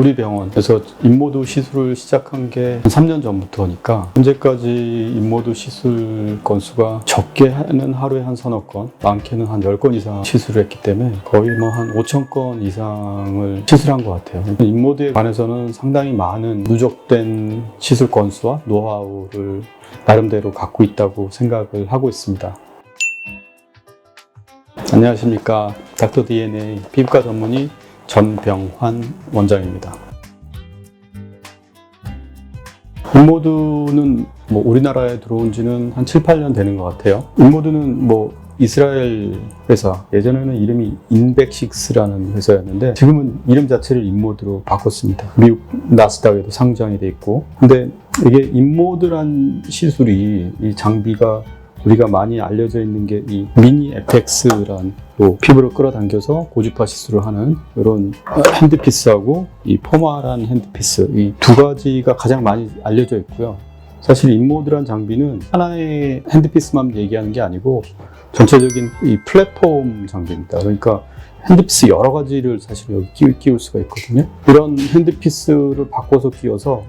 우리 병원에서 인모드 시술을 시작한 게 3년 전부터니까 현재까지 인모드 시술 건수가 적게는 하루에 한 서너 건, 많게는 한 10건 이상 시술을 했기 때문에 거의 한 5,000건 이상을 시술한 것 같아요. 인모드에 관해서는 상당히 많은 누적된 시술 건수와 노하우를 나름대로 갖고 있다고 생각을 하고 있습니다. 안녕하십니까. 닥터 DNA 피부과 전문의 전병환 원장입니다. 인모드는 우리나라에 들어온 지는 한 7, 8년 되는 것 같아요. 인모드는 이스라엘 회사, 예전에는 이름이 인백식스라는 회사였는데 지금은 이름 자체를 인모드로 바꿨습니다. 미국 나스닥에도 상장이 돼 있고. 근데 이게 인모드란 시술이, 이 장비가 우리가 많이 알려져 있는 게 이 미니 FX라는 피부를 끌어당겨서 고주파 시술을 하는 이런 핸드피스하고 이 포마란 핸드피스, 이 두 가지가 가장 많이 알려져 있고요. 사실 인모드란 장비는 하나의 핸드피스만 얘기하는 게 아니고 전체적인 이 플랫폼 장비입니다. 그러니까 핸드피스 여러 가지를 사실 여기 끼울 수가 있거든요. 이런 핸드피스를 바꿔서 끼워서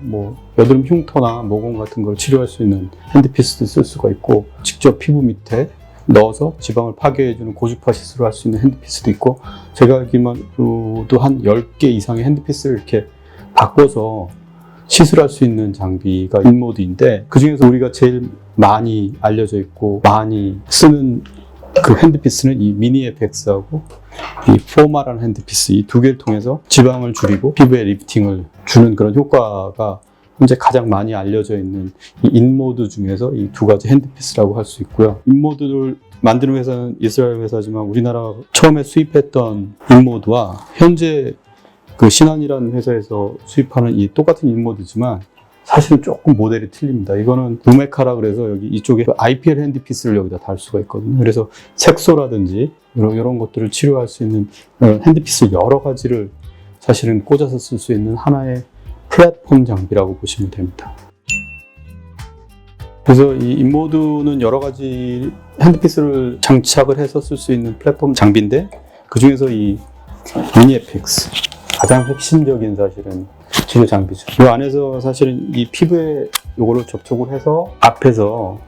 여드름 흉터나 모공 같은 걸 치료할 수 있는 핸드피스도 쓸 수가 있고, 직접 피부 밑에 넣어서 지방을 파괴해주는 고주파 시술을 할 수 있는 핸드피스도 있고, 제가 알기로도 한 10개 이상의 핸드피스를 이렇게 바꿔서 시술할 수 있는 장비가 인모드인데, 그 중에서 우리가 제일 많이 알려져 있고 많이 쓰는 그 핸드피스는 이 미니 FX하고 이 포마라는 핸드피스, 이 두 개를 통해서 지방을 줄이고 피부에 리프팅을 주는 그런 효과가 현재 가장 많이 알려져 있는 이 인모드 중에서 이 두 가지 핸드피스라고 할 수 있고요. 인모드를 만드는 회사는 이스라엘 회사지만 우리나라 처음에 수입했던 인모드와 현재 그 신한이라는 회사에서 수입하는 이 똑같은 인모드지만 사실은 조금 모델이 틀립니다. 이거는 루메카라 그래서 여기 이쪽에 IPL 핸드피스를 여기다 달 수가 있거든요. 그래서 색소라든지 이런 것들을 치료할 수 있는 핸드피스 여러 가지를 사실은 꽂아서 쓸 수 있는 하나의 플랫폼 장비라고 보시면 됩니다. 그래서 이 인모드는 여러 가지 핸드피스를 장착을 해서 쓸 수 있는 플랫폼 장비인데, 그 중에서 이 미니 FX 가장 핵심적인 사실은 치료 장비죠. 이 안에서 사실은 이 피부에 요거를 접촉을 해서 앞에서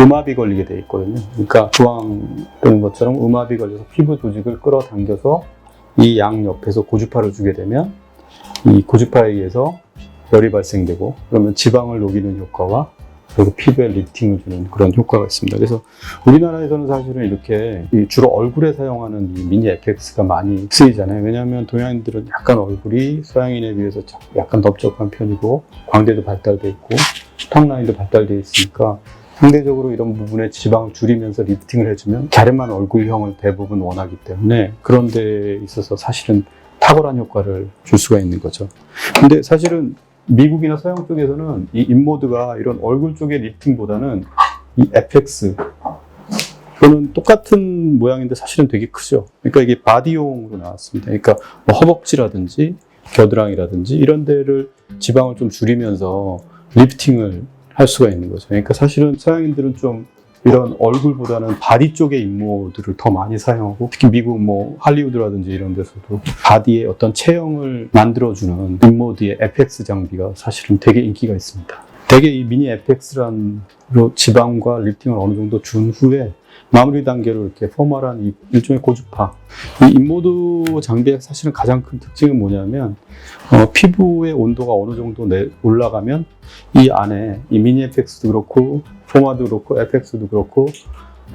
음압이 걸리게 돼 있거든요. 그러니까 부항 뜨는 것처럼 음압이 걸려서 피부 조직을 끌어당겨서 이 양 옆에서 고주파를 주게 되면 이 고주파에 의해서 열이 발생되고, 그러면 지방을 녹이는 효과와 그리고 피부에 리프팅을 주는 그런 효과가 있습니다. 그래서 우리나라에서는 사실은 이렇게 주로 얼굴에 사용하는 이 미니 FX가 많이 쓰이잖아요. 왜냐하면 동양인들은 약간 얼굴이 서양인에 비해서 약간 넓적한 편이고, 광대도 발달돼 있고 턱 라인도 발달돼 있으니까 상대적으로 이런 부분에 지방을 줄이면서 리프팅을 해주면 갸름한 얼굴형을 대부분 원하기 때문에 그런 데 있어서 사실은 탁월한 효과를 줄 수가 있는 거죠. 근데 사실은 미국이나 서양 쪽에서는 이 인모드가 이런 얼굴 쪽의 리프팅보다는 이 FX, 그거는 똑같은 모양인데 사실은 되게 크죠. 그러니까 이게 바디용으로 나왔습니다. 그러니까 허벅지라든지 겨드랑이라든지 이런 데를 지방을 좀 줄이면서 리프팅을 할 수가 있는 거죠. 그러니까 사실은 서양인들은 좀 이런 얼굴보다는 바디 쪽의 인모드를 더 많이 사용하고, 특히 미국 할리우드라든지 이런 데서도 바디의 어떤 체형을 만들어주는 인모드의 FX 장비가 사실은 되게 인기가 있습니다. 대개 이 미니 FX란 지방과 리프팅을 어느 정도 준 후에 마무리 단계로 이렇게 포멀한 일종의 고주파, 이 인모드 장비의 사실은 가장 큰 특징은 뭐냐면 피부의 온도가 어느 정도 올라가면 이 안에 이 미니 FX도 그렇고 포마도 그렇고 FX도 그렇고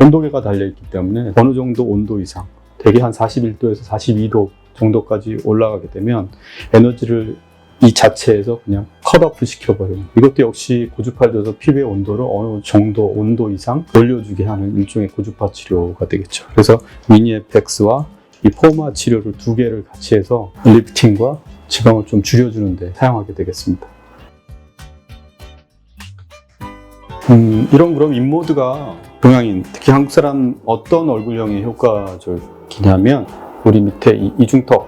온도계가 달려있기 때문에 어느 정도 온도 이상, 대개 한 41도에서 42도 정도까지 올라가게 되면 에너지를 이 자체에서 그냥 컷오프 시켜버려요. 이것도 역시 고주파를 줘서 피부의 온도를 어느 정도 온도 이상 올려주게 하는 일종의 고주파 치료가 되겠죠. 그래서 미니 FX와 이 포마 치료를 두 개를 같이 해서 리프팅과 지방을 좀 줄여주는 데 사용하게 되겠습니다. 그럼 인모드가 동양인, 특히 한국 사람 어떤 얼굴형에 효과적이냐면, 우리 밑에 이중턱,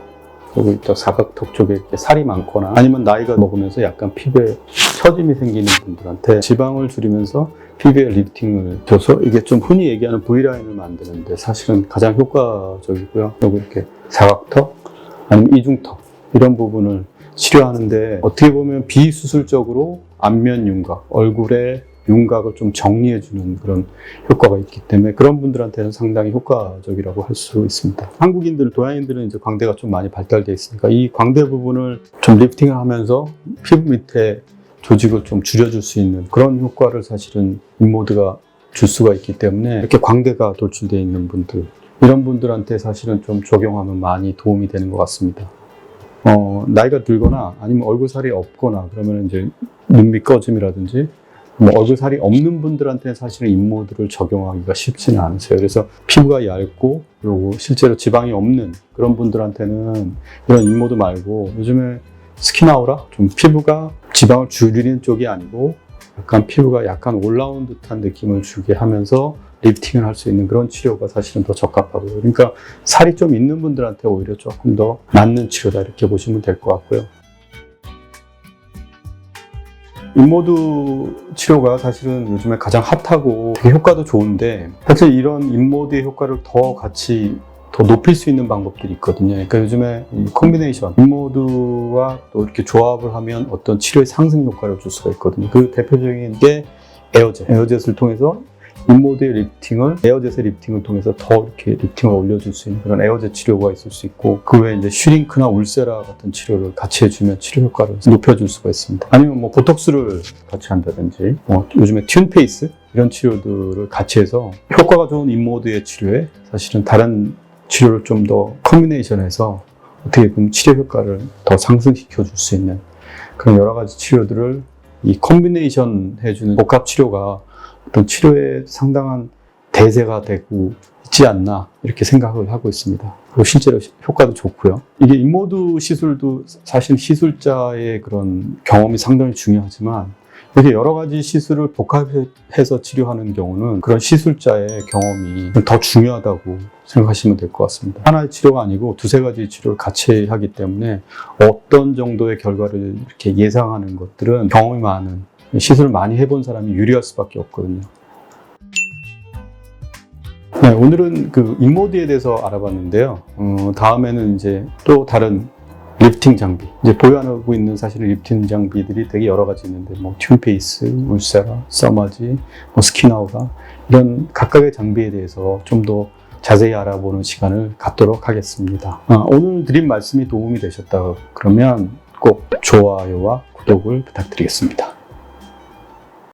그리고 또 사각턱 쪽에 이렇게 살이 많거나 아니면 나이가 먹으면서 약간 피부에 처짐이 생기는 분들한테 지방을 줄이면서 피부에 리프팅을 줘서 이게 좀 흔히 얘기하는 V라인을 만드는데 사실은 가장 효과적이고요. 그리고 이렇게 사각턱 아니면 이중턱 이런 부분을 치료하는데 어떻게 보면 비수술적으로 안면 윤곽, 얼굴의 윤곽을 좀 정리해주는 그런 효과가 있기 때문에 그런 분들한테는 상당히 효과적이라고 할 수 있습니다. 한국인들, 동양인들은 이제 광대가 좀 많이 발달되어 있으니까 이 광대 부분을 좀 리프팅을 하면서 피부 밑에 조직을 좀 줄여줄 수 있는 그런 효과를 사실은 인모드가 줄 수가 있기 때문에 이렇게 광대가 돌출되어 있는 분들, 이런 분들한테 사실은 좀 적용하면 많이 도움이 되는 것 같습니다. 나이가 들거나 아니면 얼굴살이 없거나 그러면 이제 눈 밑 꺼짐이라든지 뭐 얼굴살이 없는 분들한테는 사실은 인모드를 적용하기가 쉽지는 않으세요. 그래서 피부가 얇고 그리고 실제로 지방이 없는 그런 분들한테는 이런 인모드 말고 요즘에 스킨아우라, 좀 피부가 지방을 줄이는 쪽이 아니고 약간 피부가 약간 올라온 듯한 느낌을 주게 하면서 리프팅을 할 수 있는 그런 치료가 사실은 더 적합하고요. 그러니까 살이 좀 있는 분들한테 오히려 조금 더 맞는 치료다 이렇게 보시면 될 것 같고요. 인모드 치료가 사실은 요즘에 가장 핫하고 되게 효과도 좋은데 사실 이런 인모드의 효과를 더 같이 더 높일 수 있는 방법들이 있거든요. 그러니까 요즘에 이 콤비네이션, 인모드와 또 이렇게 조합을 하면 어떤 치료의 상승 효과를 줄 수가 있거든요. 그 대표적인 게 에어젯을 통해서 인모드의 리프팅을, 에어젯의 리프팅을 통해서 더 이렇게 리프팅을 올려줄 수 있는 그런 에어젯 치료가 있을 수 있고, 그 외에 이제 슈링크나 울세라 같은 치료를 같이 해주면 치료 효과를 높여줄 수가 있습니다. 아니면 뭐 보톡스를 같이 한다든지, 요즘에 튠페이스 이런 치료들을 같이 해서 효과가 좋은 인모드의 치료에 사실은 다른 치료를 좀 더 콤비네이션해서 어떻게 보면 치료 효과를 더 상승시켜 줄 수 있는 그런 여러 가지 치료들을 이 콤비네이션 해주는 복합 치료가 어떤 치료에 상당한 대세가 되고 있지 않나 이렇게 생각을 하고 있습니다. 그리고 실제로 효과도 좋고요. 이게 인모드 시술도 사실 시술자의 그런 경험이 상당히 중요하지만 이렇게 여러 가지 시술을 복합해서 치료하는 경우는 그런 시술자의 경험이 더 중요하다고 생각하시면 될 것 같습니다. 하나의 치료가 아니고 두세 가지 치료를 같이 하기 때문에 어떤 정도의 결과를 이렇게 예상하는 것들은 경험이 많은, 시술을 많이 해본 사람이 유리할 수밖에 없거든요. 네, 오늘은 그 인모드에 대해서 알아봤는데요. 다음에는 이제 또 다른 리프팅 장비, 이제 보유하고 있는 사실은 리프팅 장비들이 되게 여러 가지 있는데, 뭐 튠페이스, 울세라, 서마지, 뭐 스킨아우라, 이런 각각의 장비에 대해서 좀 더 자세히 알아보는 시간을 갖도록 하겠습니다. 오늘 드린 말씀이 도움이 되셨다 그러면 꼭 좋아요와 구독을 부탁드리겠습니다.